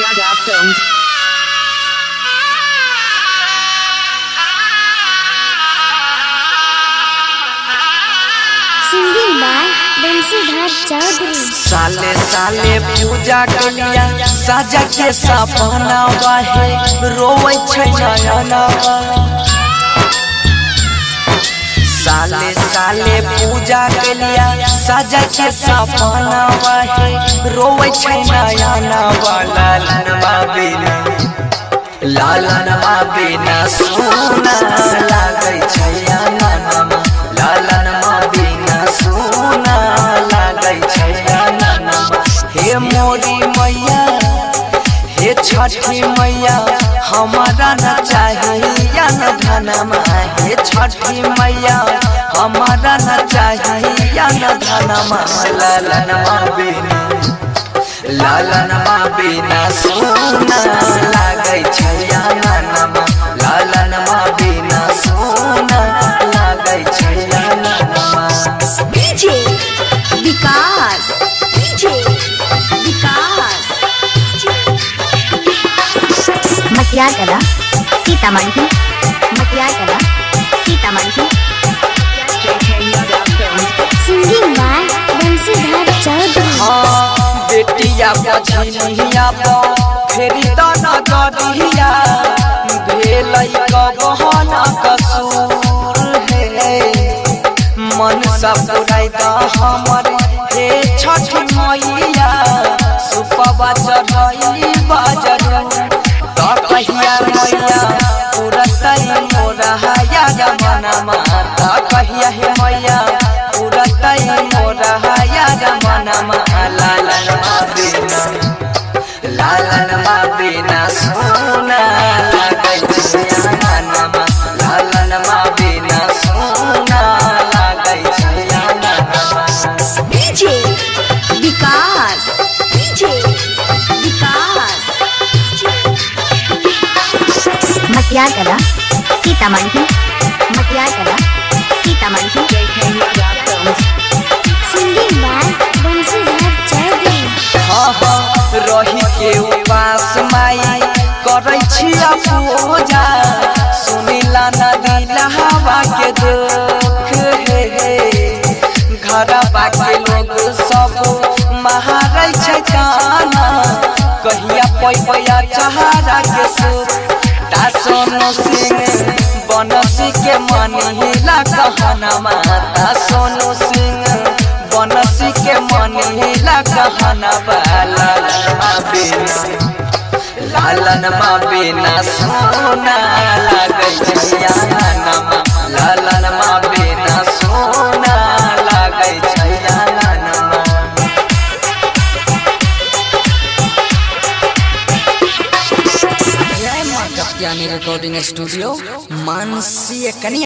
Yada Films. Singing by Bansidhar Chaudhary. साले साले पूजा के लिया साजा के सपना है रोवे छै नयना। साले साले पूजा के लिया साजा के सपना है रोवे छै नयना। लालन बिना सोना लागे छै ननमा। लालन बिना सोना लागे छै ननमा। हे मोरी मैया हे छठी मैया हमारा न चाहिए न धनमा। हे छठी मैया हमारा न चाहिए न धनमा। लालन बिना सोना लागे छै ननमा। लालन बिना सोना लागे छै ननमा। डीजे विकास, डीजे विकास। मटियार कला सीतामढ़ी, मटियार कला सीतामढ़ी। Singing by Bansidhar Chaudhary. बेटिया बझनिया फेरी दाना गरिया भेलै गहना कसूर हे। मन सब पुराई दा हमर हे छठी मैया सुपवा चढ़ई बाजर। तो कहिया मैया पुरतै मोरा यार मनमा। तो कहिया हे मैया पुरतै मोरा यार मनमा। लालन बिना सोना लागे छै ननमा। लालन बिना सोना लागे छै ननमा। डीजे विकास, डीजे विकास। मटियार कला सीतामढ़ी, मटियार कला सीतामढ़ी। Singing by Bansidhar Chaudhary. रही के उपास माई करै छिया पूजा सुनिला नदी हवा के दुख हे। घरवा के लोग सब महारै छै काना कहिया पैया चहारा के सुख। ता सोनू सिंह बनसी के मनीला कहनमा। ता सोनू सिंह बनसी के मनीला कहनमा। लालन बिना सोना लागे छै ननमा। लालन बिना सोना लागे छै ननमा। जय मां कत्यानी रिकॉर्डिंग स्टूडियो मानसी कन्या।